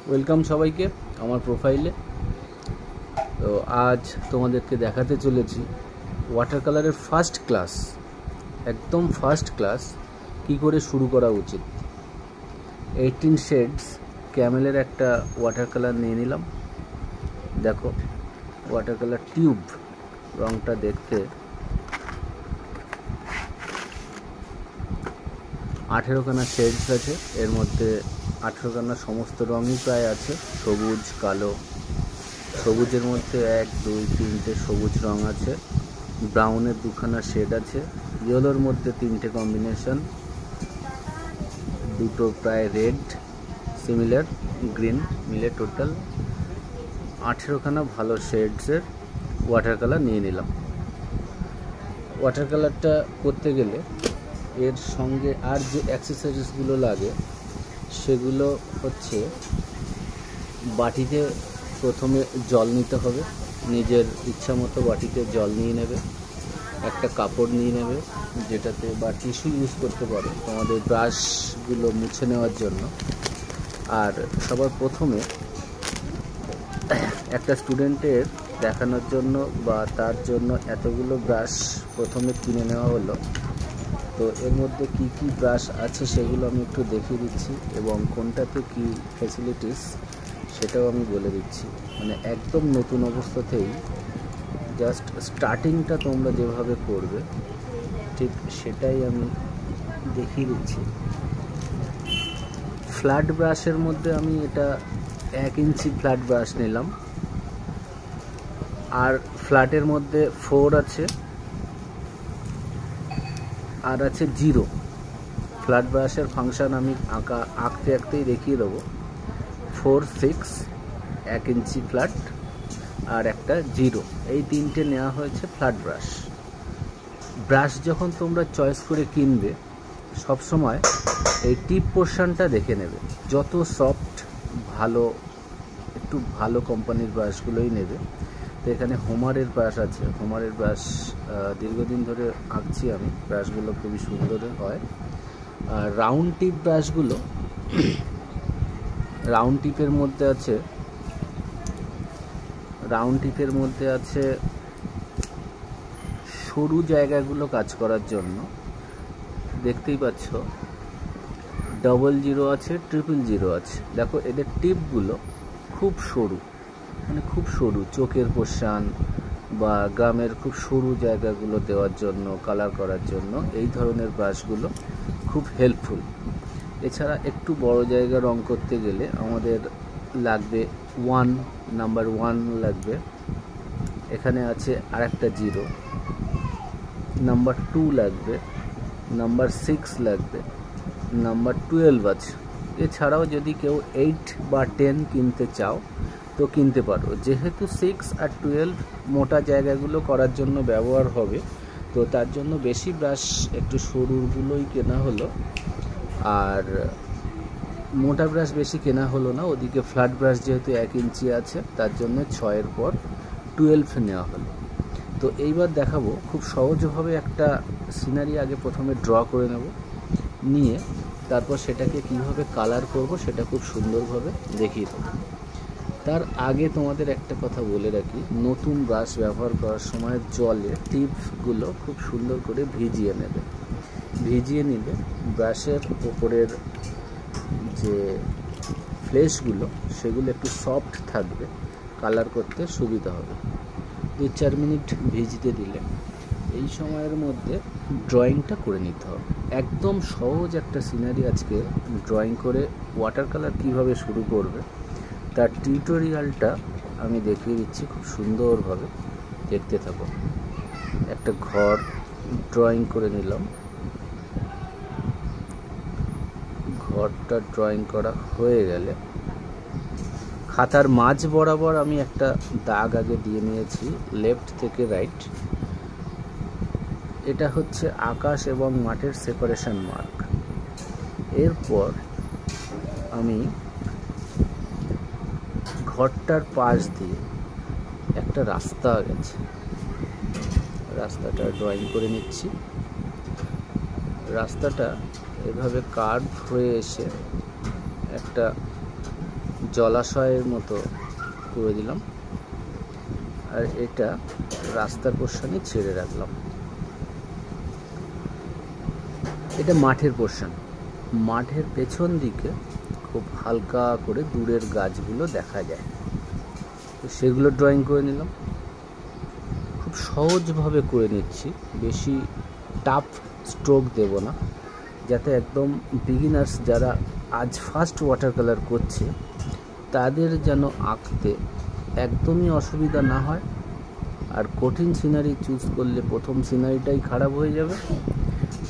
Welcome সবাইকে আমার প্রোফাইলে। তো আজ তোমাদেরকে দেখাতে চলেছি ওয়াটার কালারের ফার্স্ট ক্লাস, একদম ফার্স্ট ক্লাস কী করে শুরু করা উচিত। 18 শেডস ক্যামেলের একটা ওয়াটার কালার নিয়ে নিলাম। দেখো ওয়াটার কালার টিউব, রঙটা দেখতে 18খানা শেডস আছে। এর মধ্যে 18খানা সমস্ত রঙই প্রায় আছে, সবুজ, কালো। সবুজের মধ্যে 1 2 3টে সবুজ রঙ আছে, ব্রাউনের 2খানা শেড আছে, ইয়েলোর মধ্যে 3টে কম্বিনেশন, দুটো প্রায় রেড, সিমিলার গ্রিন, মিলে টোটাল 18খানা ভালো শেডসের ওয়াটার কালার নিয়ে নিলাম। ওয়াটার কালারটা করতে গেলে এর সঙ্গে আর যে অ্যাক্সেসরিজগুলো লাগে সেগুলো হচ্ছে, বাটিতে প্রথমে জল নিতে হবে, নিজের ইচ্ছা মতো বাটিতে জল নিয়ে নেবে। একটা কাপড় নিয়ে নেবে যেটাতে, বা টিস্যু ইউজ করতে পারো তোমাদের ব্রাশগুলো মুছে নেওয়ার জন্য। আর সবার প্রথমে একটা স্টুডেন্টের দেখানোর জন্য বা তার জন্য এতগুলো ব্রাশ প্রথমে কিনে নেওয়া হলো। তো এর মধ্যে কি কি ব্রাশ আছে সেগুলো আমি একটু দেখিয়ে দিচ্ছি, এবং কোনটাতে কি ফ্যাসিলিটিস সেটাও আমি বলে দিচ্ছি। মানে একদম নতুন অবস্থাতেই জাস্ট স্টার্টিংটা তোমরা যেভাবে করবে ঠিক সেটাই আমি দেখিয়ে দিচ্ছি। ফ্ল্যাট ব্রাশের মধ্যে আমি এটা 1 ইঞ্চি ফ্ল্যাট ব্রাশ নিলাম। আর ফ্ল্যাটের মধ্যে 4 আছে, আর আছে 0। ফ্ল্যাট ব্রাশের ফাংশান আমি আঁকতেই দেখিয়ে দেবো। 4 6 1 ইঞ্চি ফ্ল্যাট আর একটা 0, এই 3টে নেওয়া হয়েছে ফ্ল্যাট ব্রাশ। ব্রাশ যখন তোমরা চয়েস করে কিনবে সবসময় এই টিপ পোর্শনটা দেখে নেবে, যত সফট ভালো, একটু ভালো কোম্পানির ব্রাশগুলোই নেবে। তো এখানে হোমারের ব্রাশ আছে, হোমারের ব্রাশ দীর্ঘদিন ধরে আঁকছি আমি, ব্রাশগুলো খুবই সুন্দর হয়। আর রাউন্ড টিপ ব্রাশগুলো, রাউন্ড টিপের মধ্যে আছে সরু জায়গাগুলো কাজ করার জন্য। দেখতেই পাচ্ছ 00 আছে, 000 আছে। দেখো এদের টিপগুলো খুব সরু, মানে খুব সরু, চোখের পোর্শন বা গ্রামের খুব সরু জায়গাগুলো দেওয়ার জন্য, কালার করার জন্য এই ধরনের ব্রাশগুলো খুব হেল্পফুল। এছাড়া একটু বড় জায়গা রং করতে গেলে আমাদের লাগবে নাম্বার 1 লাগবে। এখানে আছে আরেকটা 0, নাম্বার 2 লাগবে, নাম্বার 6 লাগবে, নাম্বার 12 আছে। এছাড়াও যদি কেউ 8 বা 10 কিনতে চাও তো কিনতে পারো। যেহেতু 6 আর 12 মোটা জায়গাগুলো করার জন্য ব্যবহার হবে, তো তার জন্য বেশি ব্রাশ একটু সরুগুলোই কেনা হলো, আর মোটা ব্রাশ বেশি কেনা হলো না। ওদিকে ফ্ল্যাট ব্রাশ যেহেতু 1 ইঞ্চি আছে তার জন্য 6-এর পর 12 নেওয়া হলো। তো এইবার দেখাবো খুব সহজভাবে একটা সিনারি। আগে প্রথমে ড্র করে নেব, নিয়ে তারপর সেটাকে কিভাবে কালার করব সেটা খুব সুন্দরভাবে দেখিয়ে দেবো। তার আগে তোমাদের একটা কথা বলে রাখি, নতুন ব্রাশ ব্যবহার করার সময় জলে টিপগুলো খুব সুন্দর করে ভিজিয়ে নেবে। ভিজিয়ে নিলে ব্রাশের ওপরের যে ফ্লেশগুলো সেগুলো একটু সফট থাকবে, কালার করতে সুবিধা হবে। 2-4 মিনিট ভিজতে দিলে এই সময়ের মধ্যে ড্রয়িংটা করে নিতে হবে। একদম সহজ একটা সিনারি আজকে ড্রয়িং করে ওয়াটার কালার কিভাবে শুরু করবে তার টিউটোরিয়ালটা আমি দেখিয়ে দিচ্ছি খুব সুন্দরভাবে, দেখতে থাকো। একটা ঘর ড্রয়িং করে নিলাম। ঘরটা ড্রয়িং করা হয়ে গেলে খাতার মাঝ বরাবর আমি একটা দাগ আগে দিয়ে নিয়েছি, লেফট থেকে রাইট। এটা হচ্ছে আকাশ এবং মাঠের সেপারেশন মার্ক। এরপর আমি ঘরটার পাশ দিয়ে একটা রাস্তা গেছে, রাস্তাটা ড্রয়িং করে নিচ্ছি। রাস্তাটা এভাবে কার্ভ হয়ে এসে একটা জলাশয়ের মতো করে দিলাম, আর এটা রাস্তার পোর্শনে ছেড়ে রাখলাম। এটা মাঠের পোর্শন। মাঠের পেছন দিকে খুব হালকা করে দূরের গাছগুলো দেখা যায়, তো সেগুলো ড্রয়িং করে নিলাম। খুব সহজভাবে করে নিচ্ছি, বেশি টাফ স্ট্রোক দেব না, যাতে একদম বিগিনার্স যারা আজ ফার্স্ট ওয়াটার কালার করছে তাদের যেন আঁকতে একদমই অসুবিধা না হয়। আর কঠিন সিনারি চুজ করলে প্রথম সিনারিটাই খারাপ হয়ে যাবে,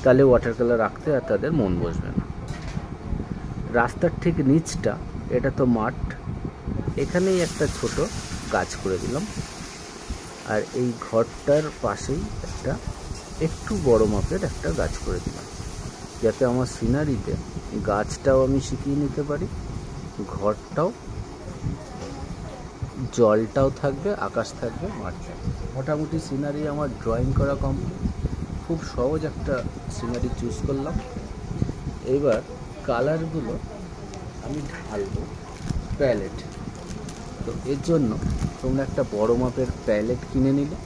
তাহলে ওয়াটার কালার আঁকতে আর তাদের মন বসবে না। রাস্তার ঠিক নিচটা, এটা তো মাঠ, এখানেই একটা ছোট গাছ করে দিলাম। আর এই ঘরটার পাশেই একটু বড় মাপের একটা গাছ করে দিলাম, যাতে আমার সিনারিতে গাছটাও আমি শিখিয়ে নিতে পারি, ঘরটাও, জলটাও থাকবে, আকাশ থাকবে, মাঠ থাকবে। মোটামুটি সিনারি আমার ড্রয়িং করা কমপ্লিট। খুব সহজ একটা সিনারি চুজ করলাম। এবার কালারগুলো আমি ঢালবো প্যালেট। তো এর জন্য তোমরা একটা বড় মাপের প্যালেট কিনে নিলে,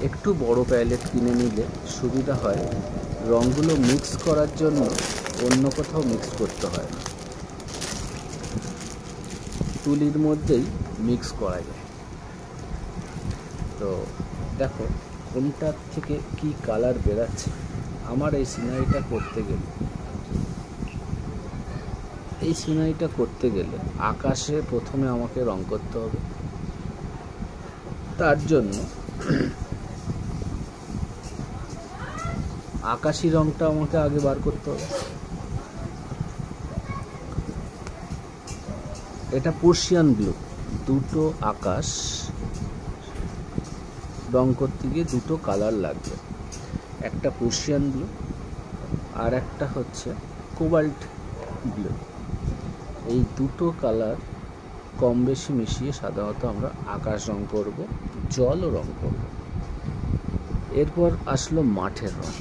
একটু বড় প্যালেট কিনে নিলে সুবিধা হয়, রঙগুলো মিক্স করার জন্য অন্য কোথাও মিক্স করতে হয় না, তুলির মধ্যেই মিক্স করা যায়। তো দেখো কোনটার থেকে কি কালার বেরাচ্ছে। আমার এই সিনারিটা করতে গেলে আকাশে প্রথমে আমাকে রং করতে হবে। তার জন্য আকাশি রংটা আমাকে আগে বার করতে হবে। এটা পার্সিয়ান ব্লু। দুটো আকাশ রং করতে গিয়ে দুটো কালার লাগবে, একটা পার্সিয়ান ব্লু আর একটা হচ্ছে কোবাল্ট ব্লু। এই দুটো কালার কম বেশি মিশিয়ে সাধারণত আমরা আকাশ রং করব, জলও রং করব। এরপর আসলো মাঠের রং।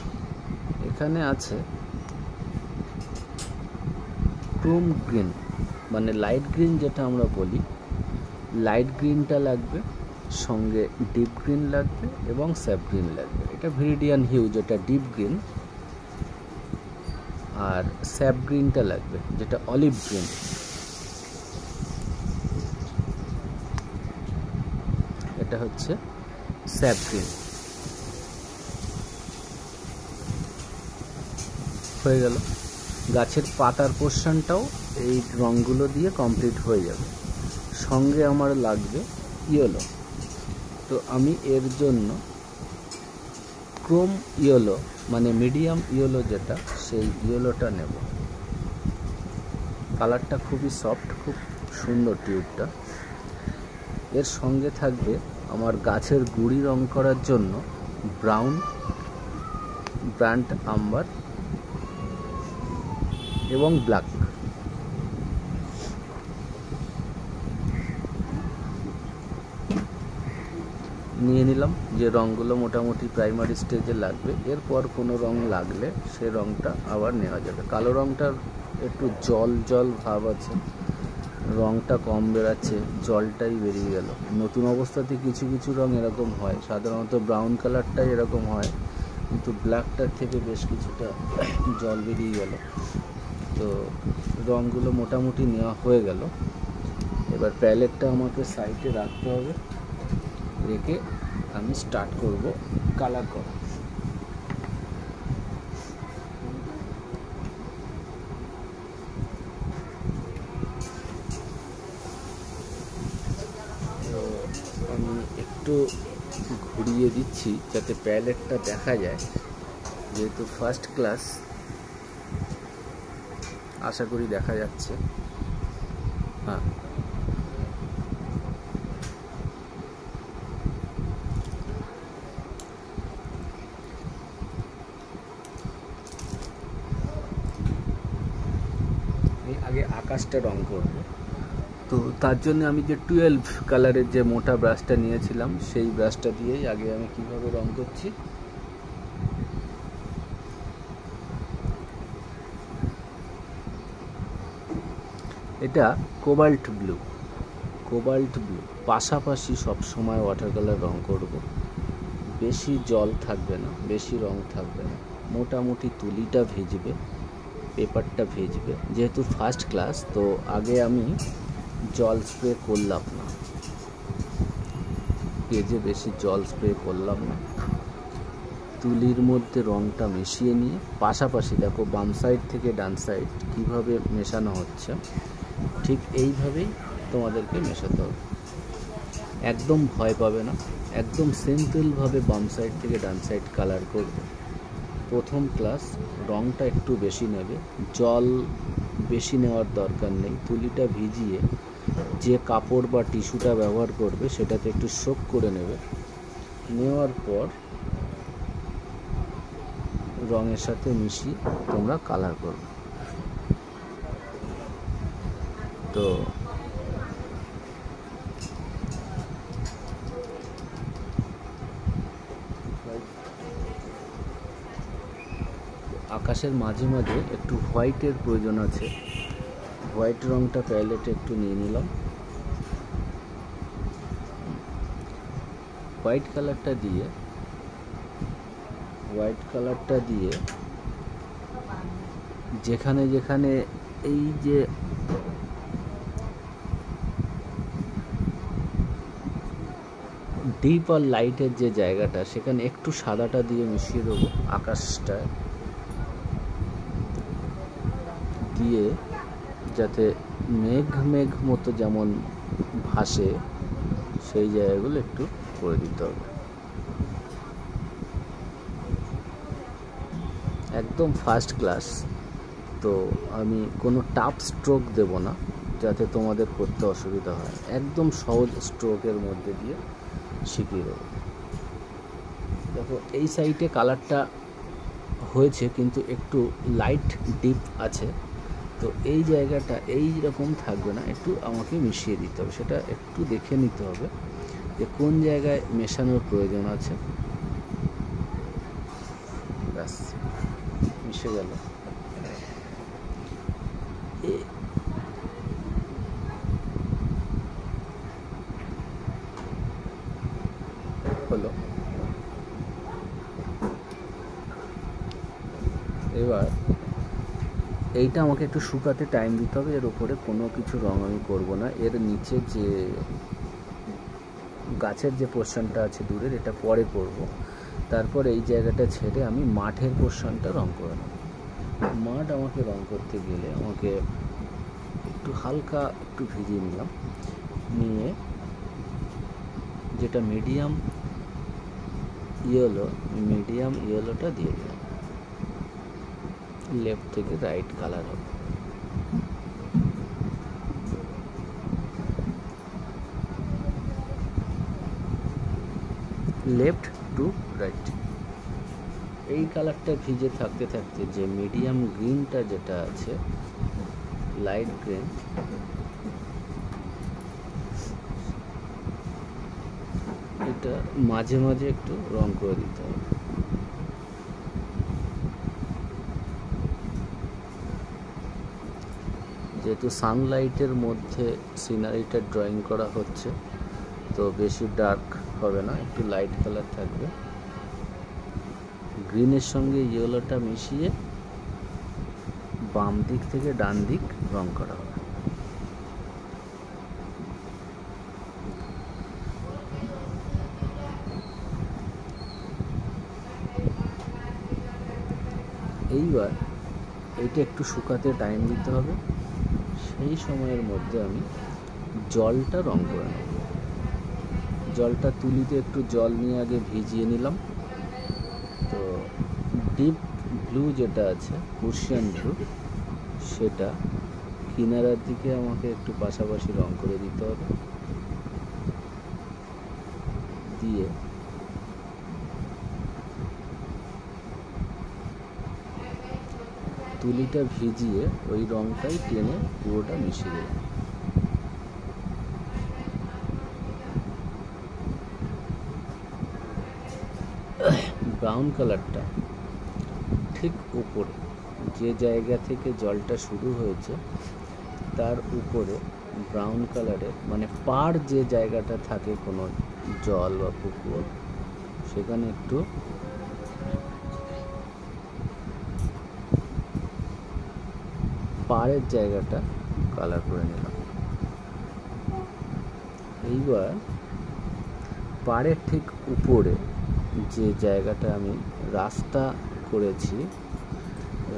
এখানে আছে ক্রোম গ্রিন, মানে লাইট গ্রিন যেটা আমরা বলি, লাইট গ্রিনটা লাগবে, সঙ্গে ডিপ গ্রিন লাগবে এবং স্যাপ গ্রিন লাগবে। এটা ভিরিডিয়ান হিউ যেটা ডিপ গ্রিন, আর স্যাপ গ্রিনটা লাগবে যেটা অলিভ গ্রিন। এটা হচ্ছে স্যাপ গ্রিন। হয়ে গেল। গাছের পাতার পোর্শনটাও এই রঙগুলো দিয়ে কমপ্লিট হয়ে যাবে। সঙ্গে আমার লাগবে ইয়েলো। তো আমি এর জন্য ক্রোম ইয়েলো, মানে মিডিয়াম ইয়েলো যেটা, সেই ইয়েলোটা নেব। কালারটা খুবই সফট, খুব সুন্দর টিউবটা। এর সঙ্গে থাকবে আমার গাছের গুঁড়ি রং করার জন্য ব্রাউন, ব্র্যান্ড আম্বার এবং ব্ল্যাক। নিয়ে নিলাম যে রঙগুলো মোটামুটি প্রাইমারি স্টেজে লাগবে। এরপর কোনো রং লাগলে সে রঙটা আবার নেওয়া যাবে। কালো রঙটার একটু জল জল ভাব আছে, রঙটা কম বেরাচ্ছে, জলটাই বেরিয়ে গেল। নতুন অবস্থাতে কিছু কিছু রং এরকম হয়, সাধারণত ব্রাউন কালারটাই এরকম হয়, কিন্তু ব্ল্যাকটার থেকে বেশ কিছুটা জল বেরিয়ে গেল। তো রঙগুলো মোটামুটি নেওয়া হয়ে গেল। এবার প্যালেটটা আমাকে সাইডে রাখতে হবে, রেখে আমি স্টার্ট করব কালার করা। তো আমি একটু ঘুরিয়ে দিচ্ছি যাতে প্যালেটটা দেখা যায়, যেহেতু ফার্স্ট ক্লাস আশা করি দেখা যাচ্ছে। হ্যাঁ, আগে আকাশটা রং করব। তো তার জন্য আমি যে 12 কালারের যে মোটা ব্রাশটা নিয়েছিলাম, সেই ব্রাশটা দিয়েই আগে আমি কিভাবে রং করছি। এটা কোবাল্ট ব্লু। পাশাপাশি সবসময় ওয়াটার কালার রং করব, বেশি জল থাকবে না, বেশি রং থাকবে না, মোটামুটি তুলিটা ভিজবে, পেপারটা ভিজবে। যেহেতু ফার্স্ট ক্লাস, তো আগে আমি জল স্প্রে করলাম না, পেজে বেশি জল স্প্রে করলাম না। তুলির মধ্যে রংটা মিশিয়ে নিয়ে পাশাপাশি দেখো বাম সাইড থেকে ডান সাইড কীভাবে মেশানো হচ্ছে, ঠিক এইভাবেই তোমাদেরকে মেশাতে হবে। একদম ভয় পাবে না, একদম সিম্পলভাবে বাম সাইড থেকে ডান সাইড কালার করবে। প্রথম ক্লাস, রংটা একটু বেশি নেবে, জল বেশি নেওয়ার দরকার নেই। তুলিটা ভিজিয়ে যে কাপড় বা টিস্যুটা ব্যবহার করবে সেটাতে একটু সোক করে নেবে, নেওয়ার পর রঙের সাথে মিশিয়ে তোমরা কালার করবে। তো আকাশের মাঝে মাঝে একটু হোয়াইটের প্রয়োজন আছে। হোয়াইট রঙটা প্যালেটে একটু নিয়ে নিলাম। হোয়াইট কালারটা দিয়ে যেখানে যেখানে এই যে ডিপ আর লাইটের যে জায়গাটা, সেখানে একটু সাদাটা দিয়ে মিশিয়ে দেবো। আকাশটা দিয়ে যাতে মেঘ মতো যেমন ভাসে, সেই জায়গাগুলো একটু করে দিতে হবে। একদম ফার্স্ট ক্লাস, তো আমি কোনো টাফ স্ট্রোক দেব না যাতে তোমাদের করতে অসুবিধা হয়। একদম সহজ স্ট্রোকের মধ্যে দিয়ে শিখিয়ে দেবো। দেখো এই সাইডে কালারটা হয়েছে কিন্তু একটু লাইট ডিপ আছে, তো এই জায়গাটা এই রকম থাকবে না, একটু আমাকে মিশিয়ে দিতে হবে। সেটা একটু দেখে নিতে হবে যে কোন জায়গায় মেশানোর প্রয়োজন আছে। ব্যাস, মিশে গেল। হলো। এবার এইটা আমাকে একটু শুকাতে টাইম দিতে হবে। এর উপরে কোনো কিছু রং আমি করবো না। এর নিচে যে গাছের যে পোর্শনটা আছে দূরের, এটা পরে করব। তারপর এই জায়গাটা ছেড়ে আমি মাঠের পোর্শনটা রং করে নেব। মাঠ আমাকে রং করতে গেলে আমাকে একটু হালকা একটু ভিজিয়ে নিলাম, নিয়ে যেটা মিডিয়াম ইয়েলোটা দিয়ে দিলাম। লেফট থেকে রাইট কালার হবে। Left to right. এই কালারটা ভিজে থাকতে থাকতে যে মিডিয়াম গ্রিনটা যেটা আছে, লাইট গ্রিন, এটা মাঝে মাঝে একটু রং করে দিতে হবে। যেহেতু সানলাইটের মধ্যে সিনারিটা ড্রয়িং করা হচ্ছে, তো বেশি ডার্ক হবে না, একটু লাইট কালার থাকবে। গ্রিনের সঙ্গে ইয়েলোটা মিশিয়ে বাম দিক থেকে ডান দিক রং করা হবে। এইবার এইটা একটু শুকাতে টাইম দিতে হবে। সেই সময়ের মধ্যে আমি জলটা রং করে নেব। জলটা তুলিতে একটু জল নিয়ে আগে ভিজিয়ে নিলাম। তো ডিপ ব্লু যেটা আছে, পার্সিয়ান ব্লু, সেটা কিনারার দিকে আমাকে একটু পাশাপাশি রং করে দিতে হবে। দিয়ে তুলিটা ভিজিয়ে ওই রংটাই টেনে পুরোটা মিশিয়ে দেব। ব্রাউন কালারটা ঠিক উপরে যে জায়গা থেকে জলটা শুরু হয়েছে, তার উপরে ব্রাউন কালারের মানে পাড় যে জায়গাটা থাকে কোনো জল বা পুকুর, সেখানে একটু পাড়ের জায়গাটা কালার করে নিলাম। এইবার পাড়ের ঠিক উপরে যে জায়গাটা আমি রাস্তা করেছি,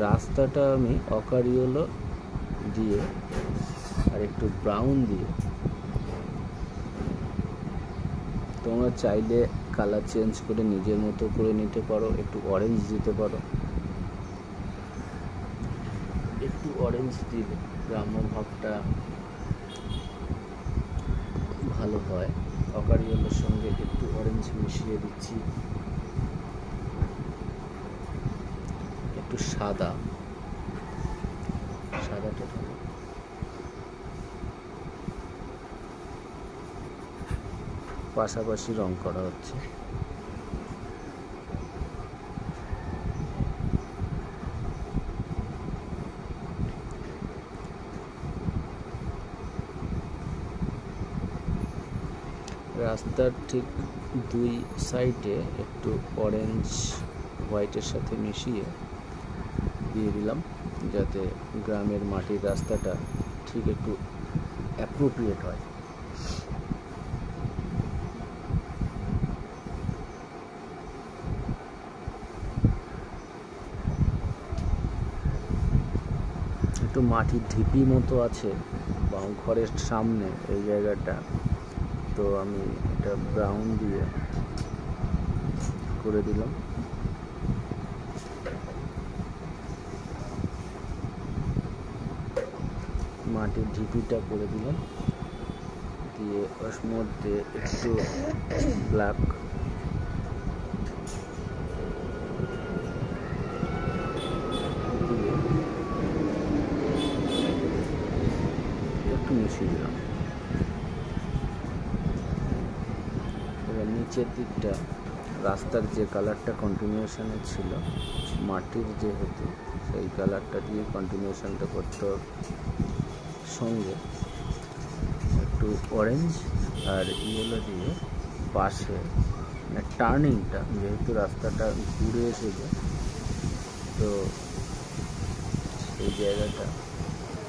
রাস্তাটা আমি অকারিওলো দিয়ে আর একটু ব্রাউন দিয়ে, তোমরা চাইলে কালার চেঞ্জ করে নিজের মতো করে নিতে পারো, একটু অরেঞ্জ দিতে পারো। একটু অরেঞ্জ দিলে গ্রাম্য ভাবটা ভালো হয়। অকারিওলোর সঙ্গে একটু অরেঞ্জ মিশিয়ে দিচ্ছি, একটু সাদাটা পাশাপাশি রং করা হচ্ছে। রাস্তার ঠিক দুই সাইডে একটু অরেঞ্জ হোয়াইটের সাথে মিশিয়ে দিয়ে দিলাম, যাতে গ্রামের মাটির রাস্তাটা ঠিক একটু অ্যাপ্রোপ্রিয়েট হয়। একটু মাটির ঢিপি মতো আছে ঘরের সামনে এই জায়গাটা, তো আমি এটা ব্রাউন দিয়ে করে দিলাম। মাটির ঢিপিটা করে দিলাম, দিয়ে ওর মধ্যে একটু ব্ল্যাক দিয়ে একটু মিশিয়ে দিলাম। এবার নিচের দিকটা রাস্তার যে কালারটা কন্টিনিউশনে ছিল, মাটির যেহেতু, সেই কালারটা দিয়ে কন্টিনিউশনটা করতে হবে। সঙ্গে একটু অরেঞ্জ আর ইয়েলো দিয়ে পাশে টার্নিংটা, যেহেতু রাস্তাটা ঘুরে এসেছে, তো এই জায়গাটা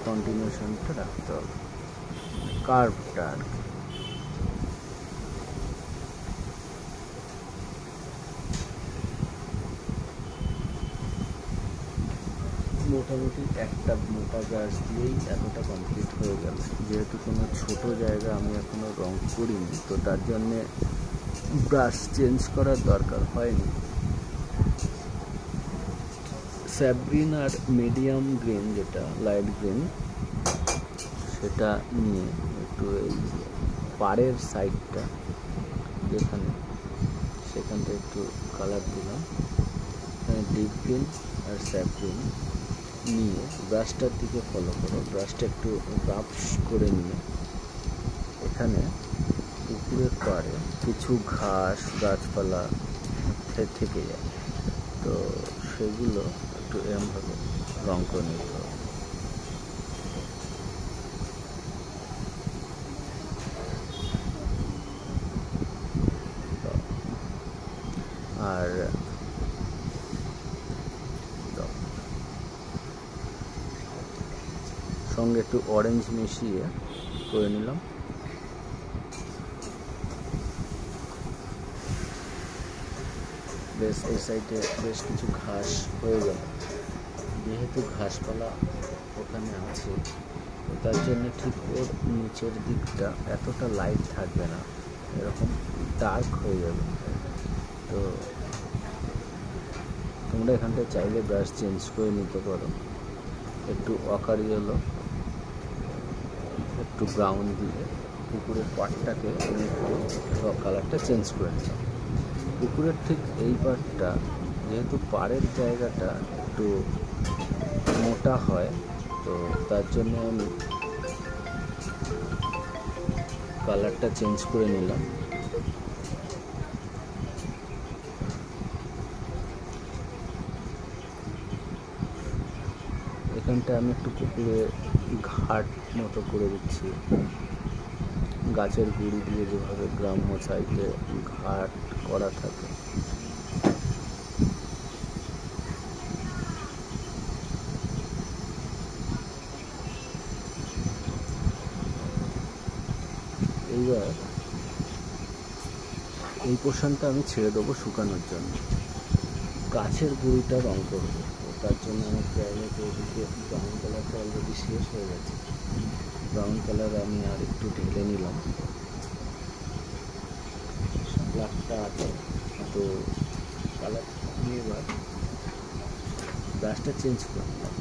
কন্টিনিউশনটা রাখতে হবে, কার্ভটা আর কি। মোটামুটি একটা মোটা ব্রাশ দিয়েই এতটা কমপ্লিট হয়ে গেল। যেহেতু কোনো ছোট জায়গা আমি এখনও রং করিনি, তো তার জন্যে ব্রাশ চেঞ্জ করার দরকার হয়নি। স্যাপ গ্রিন আর মিডিয়াম গ্রিন, যেটা লাইট গ্রিন, সেটা নিয়ে একটু এই পাড়ের সাইডটা যেখানে, সেখানটা একটু কালার দিলাম। ডিপ গ্রিন আর স্যাপ গ্রিন নিয়ে ব্রাশটার দিকে ফলো করো, ব্রাশটা একটু রাফ করে নিয়ে এখানে পুকুরের পাড়ে কিছু ঘাস গাছপালা থেকে যায়, তো সেগুলো একটু এরমভাবে রং করে নিতে হবে। আর সঙ্গে একটু অরেঞ্জ মিশিয়ে করে নিলাম। বেশ এই সাইডে বেশ কিছু ঘাস হয়ে গেল, যেহেতু ঘাসপালা ওখানে আছে, তো তার জন্য ঠিক ওর নিচের দিকটা এতটা লাইট থাকবে না, এরকম ডার্ক হয়ে যাবে। তো তোমরা এখানটায় চাইলে ব্রাশ চেঞ্জ করে নিতে পারো, একটু অকারিওলো একটু ব্রাউন দিয়ে পুকুরের পাড়টাকে আমি একটু কালারটা চেঞ্জ করে নিলাম। পুকুরের ঠিক এই পাড়টা যেহেতু পাড়ের জায়গাটা একটু মোটা হয়, তো তার জন্য আমি কালারটা চেঞ্জ করে নিলাম। এখানে এখানটা আমি একটু পুকুরে ঘাট মতো করে দিচ্ছি, গাছের গুঁড়ি দিয়ে যেভাবে গ্রাম্য সাইডে ঘাট করা থাকে। এইবার এই পোর্শনটা আমি ছেড়ে দেবো শুকানোর জন্য, গাছের গুঁড়িটা রং করবো। তার জন্য আমার প্রাইভেট ওদিকে ব্রাউন কালারটা অলরেডি শেষ হয়ে গেছে, ব্রাউন কালার আমি আর একটু ঢেলে নিলাম, ব্ল্যাকটা আছে তো কালার আমি এবার ব্রাশটা চেঞ্জ করলাম।